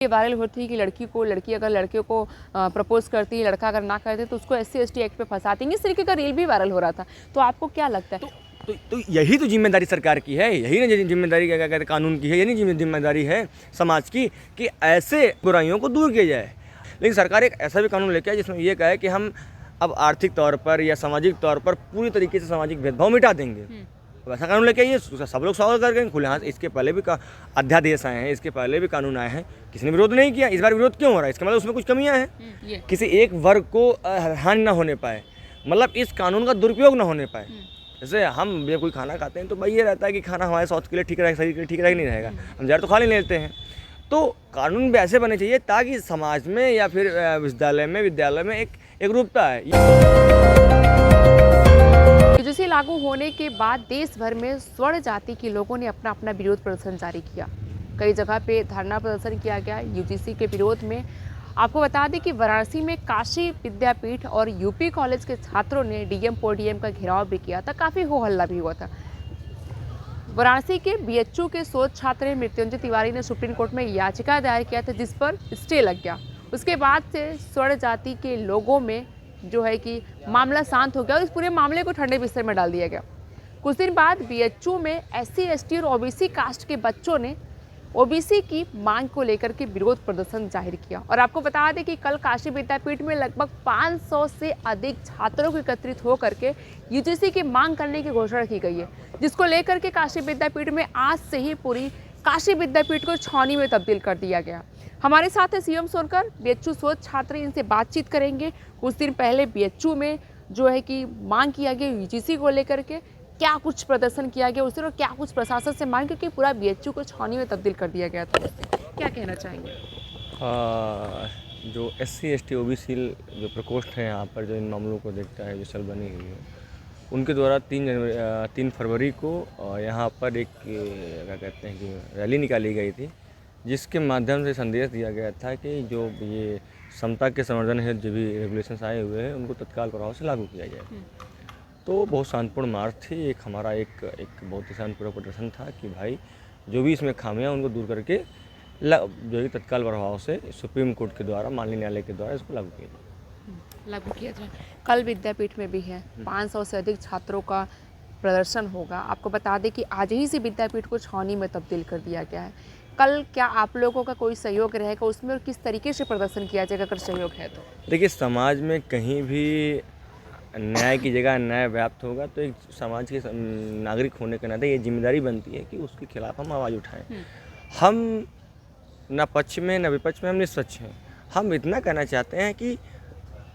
ये वायरल होती है कि लड़की अगर लड़कियों को प्रपोज करती है, लड़का अगर ना करते तो उसको SC/ST एक्ट पे फंसाती है। इस तरीके का रील भी वायरल हो रहा था, तो आपको क्या लगता है? तो यही तो जिम्मेदारी सरकार की है, यही ना जिम्मेदारी क्या कहते हैं कानून की है, यही नहीं जिम्मेदारी है समाज की कि ऐसे बुराइयों को दूर किया जाए। लेकिन सरकार एक ऐसा भी कानून लेके आए जिसमें ये कहे कि हम अब आर्थिक तौर पर या सामाजिक तौर पर पूरी तरीके से सामाजिक भेदभाव मिटा देंगे। वैसा कानून लेके आइए, सब लोग स्वागत करेंगे खुले हाथ। इसके पहले भी अध्यादेश आए हैं, इसके पहले भी कानून आए हैं, किसी ने विरोध नहीं किया। इस बार विरोध क्यों हो रहा है? इसका मतलब उसमें कुछ कमियां हैं, किसी एक वर्ग को हानि ना होने पाए, मतलब इस कानून का दुरुपयोग ना होने पाए। जैसे हम जब कोई खाना खाते हैं तो भाई ये रहता है कि खाना हमारे स्वास्थ्य के लिए ठीक रहेगा, शरीर के लिए ठीक रहेगा, नहीं रहेगा, हम जहर तो खा लेते हैं। तो कानून भी ऐसे बने चाहिए ताकि समाज में या फिर विद्यालय में एक रूपता है। यूजीसी लागू होने के बाद देश भर में स्वर्ण जाति के लोगों ने अपना अपना विरोध प्रदर्शन जारी किया। कई जगह पे धरना प्रदर्शन किया गया यूजीसी के विरोध में। आपको बता दें कि वाराणसी में काशी विद्यापीठ और यूपी कॉलेज के छात्रों ने डीएम पोडियम का घेराव भी किया था, काफी हो हल्ला भी हुआ था। वाराणसी के BHU के शोध छात्र मृत्युंजय तिवारी ने सुप्रीम कोर्ट में याचिका दायर किया था, जिस पर स्टे लग गया। उसके बाद से स्वर्ण जाति के लोगों में जो है कि मामला शांत हो गया और इस पूरे मामले को ठंडे बिस्तर में डाल दिया गया। कुछ दिन बाद BHU में SC/ST और OBC कास्ट के बच्चों ने OBC की मांग को लेकर के विरोध प्रदर्शन जाहिर किया। और आपको बता दें कि कल काशी विद्यापीठ में लगभग 500 से अधिक छात्रों को एकत्रित होकर के यूजीसी की मांग करने की घोषणा की गई है, जिसको लेकर के काशी विद्यापीठ में आज से ही पूरी काशी विद्यापीठ को छावनी में तब्दील कर दिया गया। हमारे साथ है CM सोनकर, BHU शोध छात्र, इनसे बातचीत करेंगे। कुछ दिन पहले BHU में जो है कि मांग किया गया यूजीसी को लेकर के, क्या कुछ प्रदर्शन किया गया उससे और क्या कुछ प्रशासन से मांग, क्योंकि पूरा BHU को छावनी में तब्दील कर दिया गया था, क्या कहना चाहेंगे? जो SC/ST OBC जो प्रकोष्ठ है यहाँ पर जो इन मामलों को देखता है, जो सेल बनी हुई है, उनके द्वारा 3 फरवरी को यहाँ पर एक क्या कहते हैं कि रैली निकाली गई थी, जिसके माध्यम से संदेश दिया गया था कि जो ये समता के संवर्धन है जो भी रेगुलेशंस आए हुए हैं उनको तत्काल प्रभाव से लागू किया जाए। तो बहुत शांतिपूर्ण मार्च थी, हमारा एक बहुत ही शांतिपूर्ण प्रदर्शन था कि भाई जो भी इसमें खामियां उनको दूर करके जो है तत्काल प्रभाव से सुप्रीम कोर्ट के द्वारा, माननीय न्यायालय के द्वारा इसको लागू किया जाए। कल विद्यापीठ में भी है 500 से अधिक छात्रों का प्रदर्शन होगा। आपको बता दें कि आज ही से विद्यापीठ को छावनी में तब्दील कर दिया गया है। कल क्या आप लोगों का कोई सहयोग रहेगा उसमें और किस तरीके से प्रदर्शन किया जाएगा अगर सहयोग है तो? देखिए, समाज में कहीं भी न्याय की जगह न्याय व्याप्त होगा तो एक समाज के नागरिक होने के नाते ये जिम्मेदारी बनती है कि उसके खिलाफ हम आवाज़ उठाएं। हम न पक्ष में न विपक्ष में, हम निष्पक्ष हैं। हम इतना कहना चाहते हैं कि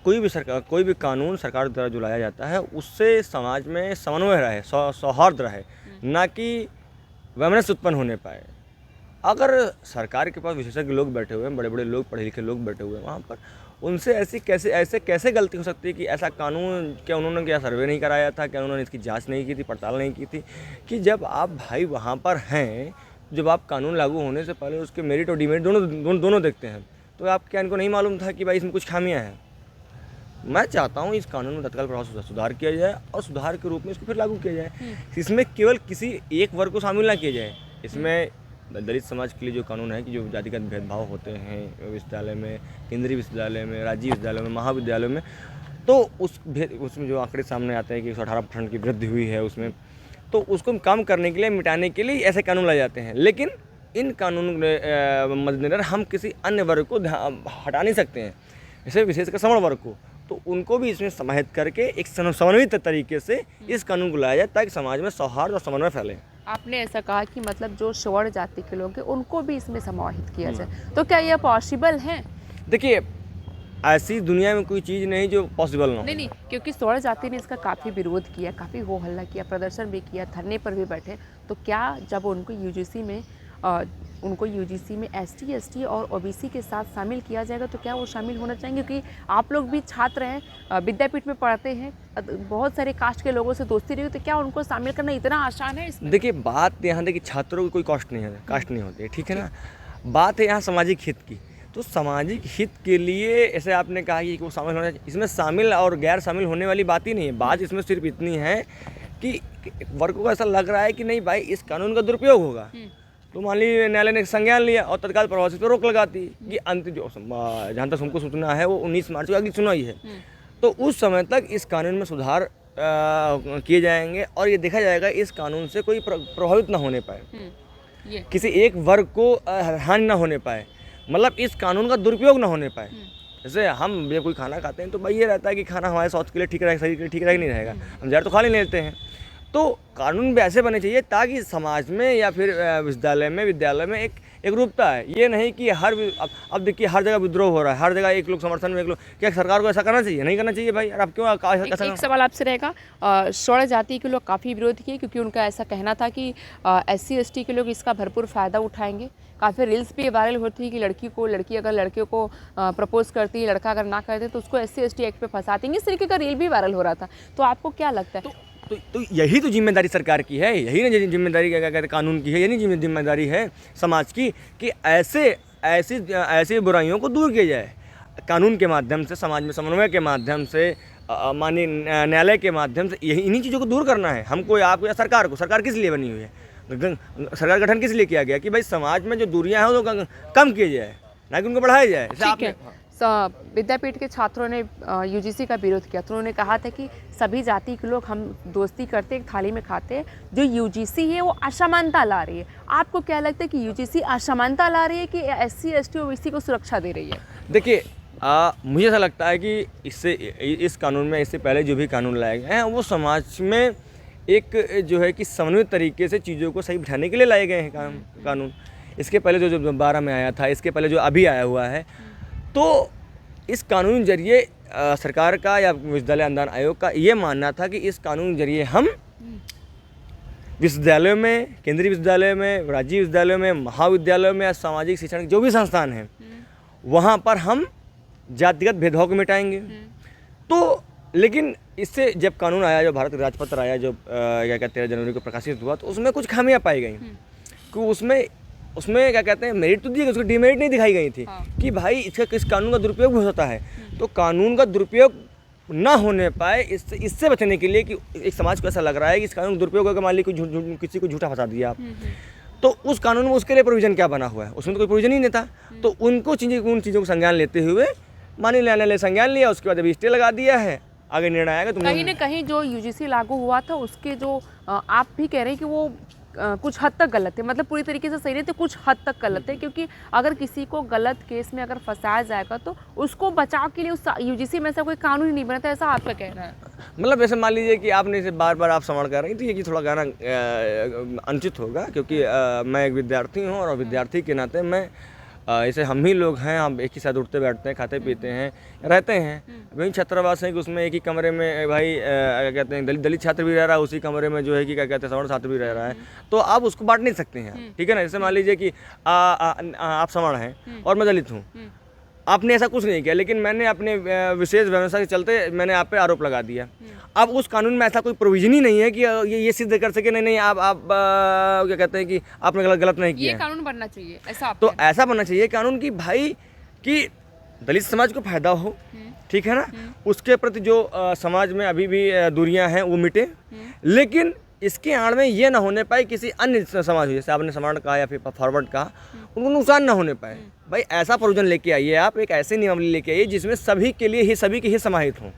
कोई भी कानून सरकार द्वारा जो लाया जाता है उससे समाज में समन्वय रहे, सौहार्द रहे, ना कि वैमनस्य उत्पन्न होने पाए। अगर सरकार के पास विशेषज्ञ लोग बैठे हुए हैं, बड़े बड़े लोग, पढ़े लिखे लोग बैठे हुए हैं वहाँ पर, उनसे ऐसे कैसे गलती हो सकती है कि ऐसा कानून, क्या उन्होंने क्या सर्वे नहीं कराया था, क्या उन्होंने इसकी जांच नहीं की थी, पड़ताल नहीं की थी कि जब आप भाई वहाँ पर हैं, जब आप कानून लागू होने से पहले उसके मेरिट और डिमेरिट दोनों देखते हैं, तो आप क्या इनको नहीं मालूम था कि भाई इसमें कुछ खामियाँ हैं? मैं चाहता हूँ इस कानून में तत्काल प्रभाव से सुधार किया जाए और सुधार के रूप में इसको फिर लागू किया जाए। इसमें केवल किसी एक वर्ग को शामिल ना किया जाए। इसमें दलित समाज के लिए जो कानून है कि जो जातिगत भेदभाव होते हैं विश्वविद्यालय में, केंद्रीय विश्वविद्यालय में, राज्य विश्वविद्यालय में, महाविद्यालयों में, तो उसमें जो आंकड़े सामने आते हैं कि 118% की वृद्धि हुई है उसमें, तो उसको कम करने के लिए, मिटाने के लिए ऐसे कानून लाए जाते हैं। लेकिन इन कानून मद्देनजर हम किसी अन्य वर्ग को हटा नहीं सकते हैं, जैसे विशेषकर सवर्ण वर्ग को, तो उनको भी इसमें समाहित करके एक समन्वित तरीके से इस कानून को लाया जाए ताकि समाज में सौहार्द और समन्वय फैले। आपने ऐसा कहा कि मतलब जो स्वर्ण जाति के लोग हैं उनको भी इसमें समाहित किया जाए, तो क्या यह पॉसिबल है? देखिए, ऐसी दुनिया में कोई चीज़ नहीं जो पॉसिबल ना हो। नहीं, क्योंकि स्वर्ण जाति ने इसका काफ़ी विरोध किया, काफ़ी हो हल्ला किया, प्रदर्शन भी किया, धरने पर भी बैठे। तो क्या जब उनको यूजीसी में ST/ST और OBC के साथ शामिल किया जाएगा तो क्या वो शामिल होना चाहेंगे? क्योंकि आप लोग भी छात्र हैं, विद्यापीठ में पढ़ते हैं, बहुत सारे कास्ट के लोगों से दोस्ती रही, तो क्या उनको शामिल करना इतना आसान है इसमें? देखिए, बात यहाँ देखिए, छात्रों की कोई कास्ट नहीं होती, ठीक है ना। बात है यहाँ सामाजिक हित की। तो सामाजिक हित के लिए ऐसे आपने कहा कि वो शामिल होना चाहिए, इसमें शामिल और गैर शामिल होने वाली बात ही नहीं है। बात इसमें सिर्फ इतनी है कि वर्ग को ऐसा लग रहा है कि नहीं भाई इस कानून का दुरुपयोग होगा, तो मान लीजिए न्यायालय ने संज्ञान लिया और तत्काल प्रभाव से तो रोक लगाती है कि अंत जो जहाँ तक हमको सूचना है वो 19 मार्च को अगली सुनवाई है। तो उस समय तक इस कानून में सुधार किए जाएंगे और ये देखा जाएगा इस कानून से कोई प्रभावित ना होने पाए, किसी एक वर्ग को हानि ना होने पाए, मतलब इस कानून का दुरुपयोग ना होने पाए। जैसे हम जब कोई खाना खाते हैं तो भाई ये रहता है कि खाना हमारे स्वास्थ्य के लिए ठीक रहेगा, शरीर के लिए ठीक रहेगा नहीं रहेगा, हम जहर तो खा लेते हैं। तो कानून भी ऐसे बने चाहिए ताकि समाज में या फिर विद्यालय में एक रूपता है। ये नहीं कि अब देखिए हर जगह विद्रोह हो रहा है, हर जगह एक लोग समर्थन में एक लोग। क्या सरकार को ऐसा करना चाहिए? नहीं करना चाहिए भाई। अब क्यों एक सवाल आपसे रहेगा, स्वर्ण जाति के लोग काफ़ी विरोध किए क्योंकि उनका ऐसा कहना था कि SC ST के लोग इसका भरपूर फ़ायदा उठाएंगे। काफ़ी रील्स भी वायरल होती है कि लड़की अगर लड़के को प्रपोज करती है, लड़का अगर ना करते तो उसको SC ST एक्ट पे फंसाती है। इस तरीके का रील भी वायरल हो रहा था, तो आपको क्या लगता है? तो यही तो जिम्मेदारी सरकार की है, यही ना जिम्मेदारी क्या कहते हैं कानून की है, यही जिम्मेदारी है समाज की कि ऐसी बुराइयों को दूर किया जाए कानून के माध्यम से, समाज में समन्वय के माध्यम से, माननीय न्यायालय के माध्यम से। यही इन्हीं चीज़ों को दूर करना है हमको या आपको या सरकार को। सरकार किस लिए बनी हुई है? सरकार गठन किस लिए किया गया कि भाई समाज में जो दूरियां हैं वो कम किया जाए, ना कि उनको बढ़ाया जाए। ठीक है। विद्यापीठ के छात्रों ने UGC का विरोध किया तो उन्होंने कहा था कि सभी जाति के लोग हम दोस्ती करते, एक थाली में खाते हैं। जो UGC है वो असमानता ला रही है। आपको क्या लगता है कि UGC असमानता ला रही है कि SC ST OBC को सुरक्षा दे रही है? देखिए मुझे ऐसा लगता है कि इस कानून में इससे पहले जो भी कानून लाए गए हैं वो समाज में एक जो है कि समन्वित तरीके से चीज़ों को सही बिठाने के लिए लाए गए हैं कानून। इसके पहले जो 12 में आया था, इसके पहले जो अभी आया हुआ है, तो इस कानून जरिए सरकार का या विश्वविद्यालय अनुदान आयोग का ये मानना था कि इस कानून जरिए हम विश्वविद्यालयों में, केंद्रीय विश्वविद्यालय में, राज्य विश्वविद्यालयों में, महाविद्यालयों में, सामाजिक शिक्षण जो भी संस्थान हैं वहाँ पर हम जातिगत भेदभाव को मिटाएंगे। तो लेकिन इससे जब कानून आया, जो भारत राजपत्र आया, जो क्या कहते हैं 13 जनवरी को प्रकाशित हुआ, तो उसमें कुछ खामियां पाई गई कि उसमें क्या कहते हैं मेरिट तो दिए गए, उसको डिमेरिट नहीं दिखाई गई थी। कि भाई इस कानून का दुरुपयोग भी हो सकता है। तो कानून का दुरुपयोग ना होने पाए इससे बचने के लिए कि एक समाज को ऐसा लग रहा है कि इस कानून का दुरुपयोग होकर मान लीजिए किसी को झूठा फंसा दिया आप, तो उस कानून में उसके लिए प्रोविज़न क्या बना हुआ है? उसमें तो कोई प्रोविज़न ही नहीं था। तो उन चीज़ों को संज्ञान लेते हुए माननीय न्यायालय ने संज्ञान लिया, उसके बाद अभी स्टे लगा दिया है, आगे निर्णय आएगा। तो कहीं ना कहीं जो UGC लागू हुआ था उसके जो आप भी कह रहे हैं कि वो कुछ हद तक गलत है, मतलब पूरी तरीके से सही नहीं थे, कुछ हद तक गलत है। क्योंकि अगर किसी को गलत केस में अगर फंसाया जाएगा तो उसको बचाव के लिए उस UGC में ऐसा कोई कानून ही नहीं बना था, ऐसा आपका कहना है? मतलब वैसे मान लीजिए कि आपने इसे बार बार आप समझ कर रही थी, ये थोड़ा गाना अनुचित होगा क्योंकि मैं एक विद्यार्थी हूँ और विद्यार्थी के नाते मैं ऐसे हम ही लोग हैं, हम एक ही साथ उठते बैठते हैं, खाते पीते हैं, रहते हैं। वहीं छात्रावास है कि उसमें एक ही कमरे में भाई क्या कहते हैं दलित छात्र भी रह रहा है, उसी कमरे में जो है कि क्या कहते हैं सवर्ण छात्र भी रह रहा है। तो आप उसको बांट नहीं सकते हैं, ठीक है ना। जैसे मान लीजिए कि आप सवर्ण हैं और मैं दलित हूँ, आपने ऐसा कुछ नहीं किया, लेकिन मैंने अपने विशेष व्यवस्था के चलते मैंने आप पे आरोप लगा दिया। अब उस कानून में ऐसा कोई प्रोविजन ही नहीं है कि ये सिद्ध कर सके नहीं आप क्या कहते हैं कि आपने गलत नहीं किया। ये कानून बनना चाहिए ऐसा तो ऐसा बनना चाहिए कानून की भाई कि दलित समाज को फायदा हो, ठीक है ना, उसके प्रति जो समाज में अभी भी दूरियां हैं वो मिटे, लेकिन इसके आड़ में ये ना होने पाए किसी अन्य समाज, जैसे आपने सवर्ण कहा या फिर फॉरवर्ड कहा, उनको नुकसान ना होने पाए। भाई ऐसा प्रोविजन लेके आइए, आप एक ऐसे नियमावली लेके आइए जिसमें सभी के लिए ही सभी के ही समाहित हों,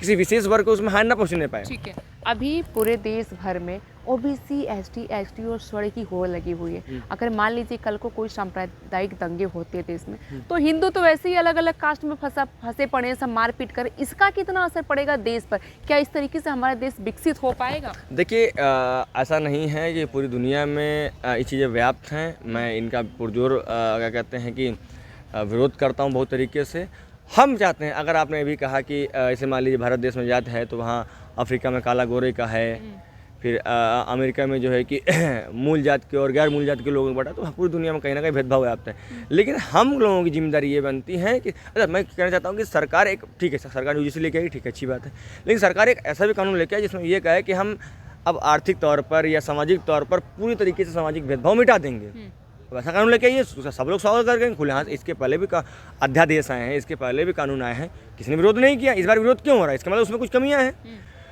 किसी विशेष वर्ग को उसमें हानि ना पहुंचने पाए। ठीक है। अभी पूरे देश भर में OBC ST ST और स्वर्ण की होड़ लगी हुई है। अगर मान लीजिए कल को कोई सांप्रदायिक दंगे होते हैं देश में, तो हिंदू तो वैसे ही अलग अलग कास्ट में फंसे पड़े हैं, सब मारपीट कर, इसका कितना असर पड़ेगा देश पर? क्या इस तरीके से हमारा देश विकसित हो पाएगा? देखिए ऐसा नहीं है कि पूरी दुनिया में ये चीज़ें व्याप्त हैं। मैं इनका पुरजोर क्या कहते हैं कि विरोध करता हूँ बहुत तरीके से। हम चाहते हैं, अगर आपने अभी कहा कि ऐसे मान लीजिए भारत देश में जात है तो वहाँ अफ्रीका में काला गोरे का है, फिर अमेरिका में जो है कि मूल जात के और गैर मूल जात के लोगों को बढ़ा, तो पूरी दुनिया में कहीं ना कहीं भेदभाव व्याप्त है। लेकिन हम लोगों की जिम्मेदारी ये बनती है कि अच्छा, मैं कहना चाहता हूँ कि सरकार एक, ठीक है सरकार UGC लेके आई, ठीक है अच्छी बात है, लेकिन सरकार एक ऐसा भी कानून लेके आए जिसमें ये कहे कि हम अब आर्थिक तौर पर या सामाजिक तौर पर पूरी तरीके से सामाजिक भेदभाव मिटा देंगे। वैसा कानून लेके आइए, सब लोग स्वागत करेंगे खुले हाथ। इसके पहले भी अध्यादेश आए हैं, इसके पहले भी कानून आए हैं, किसी ने विरोध नहीं किया। इस बार विरोध क्यों हो रहा है? इसका मतलब उसमें कुछ कमियां हैं।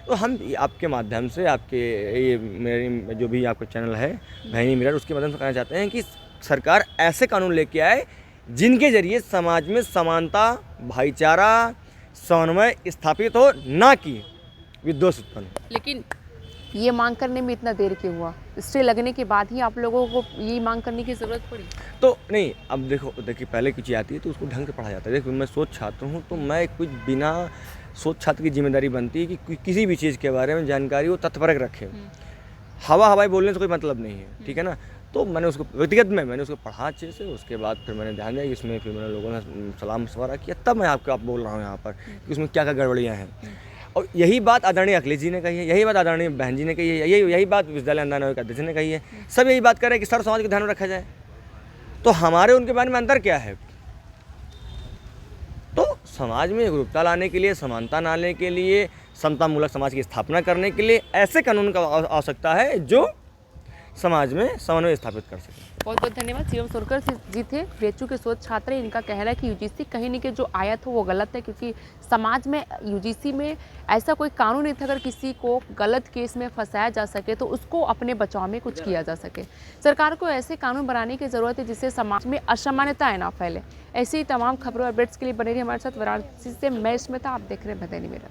तो हम आपके माध्यम से, आपके ये मेरी जो भी आपका चैनल है बहनी मिरर, उसके माध्यम से कहना चाहते हैं कि सरकार ऐसे कानून लेके आए जिनके जरिए समाज में समानता, भाईचारा, समन्वय स्थापित हो, ना कि विद्वेष उत्पन्न हो। लेकिन ये मांग करने में इतना देर क्यों हुआ? स्टे लगने के बाद ही आप लोगों को ये मांग करने की ज़रूरत पड़ी? तो नहीं, अब देखिए पहले की चीज़ आती है तो उसको ढंग से पढ़ा जाता है। देखो मैं शोध छात्र हूँ, तो मैं कुछ बिना शोध छात्र की जिम्मेदारी बनती है कि किसी भी चीज़ के बारे में जानकारी वो तथ्यपरक रखे। हवाई बोलने से कोई मतलब नहीं है, ठीक है ना। तो मैंने उसको व्यक्तिगत में मैंने उसको पढ़ा अच्छे से, उसके बाद फिर मैंने ध्यान दिया कि इसमें, फिर मैंने लोगों ने सलाह मशवरा किया, तब मैं आप बोल रहा हूँ यहाँ पर कि उसमें क्या क्या गड़बड़ियाँ हैं। और यही बात आदरणीय अखिलेश जी ने कही है, यही बात आदरणीय बहन जी ने कही है, यही बात विश्वविद्यालय अनुदान आयोग के अध्यक्ष ने कही है। सब यही बात कर रहे हैं कि सर्व समाज को ध्यान में रखा जाए। तो हमारे उनके बारे में अंतर क्या है? तो समाज में एकरूपता लाने के लिए, समानता लाने के लिए, समतामूलक समाज की स्थापना करने के लिए ऐसे कानून का आवश्यकता है जो समाज में समन्वय स्थापित कर सके। बहुत बहुत धन्यवाद। शिवम सोनकर जी थे, बीएचयू के शोध छात्र। इनका कहना है कि यूजीसी कहीं न कहीं जो आया था वो गलत है, क्योंकि समाज में यूजीसी में ऐसा कोई कानून नहीं था अगर किसी को गलत केस में फंसाया जा सके तो उसको अपने बचाव में कुछ किया जा सके। सरकार को ऐसे कानून बनाने की ज़रूरत है जिससे समाज में असामान्यताएं ना फैले। ऐसी ही तमाम खबरों और अपडेट्स के लिए बने रहिए हमारे साथ। वाराणसी से मैं स्मिता, आप देख रहे हैं बहनी मिरर।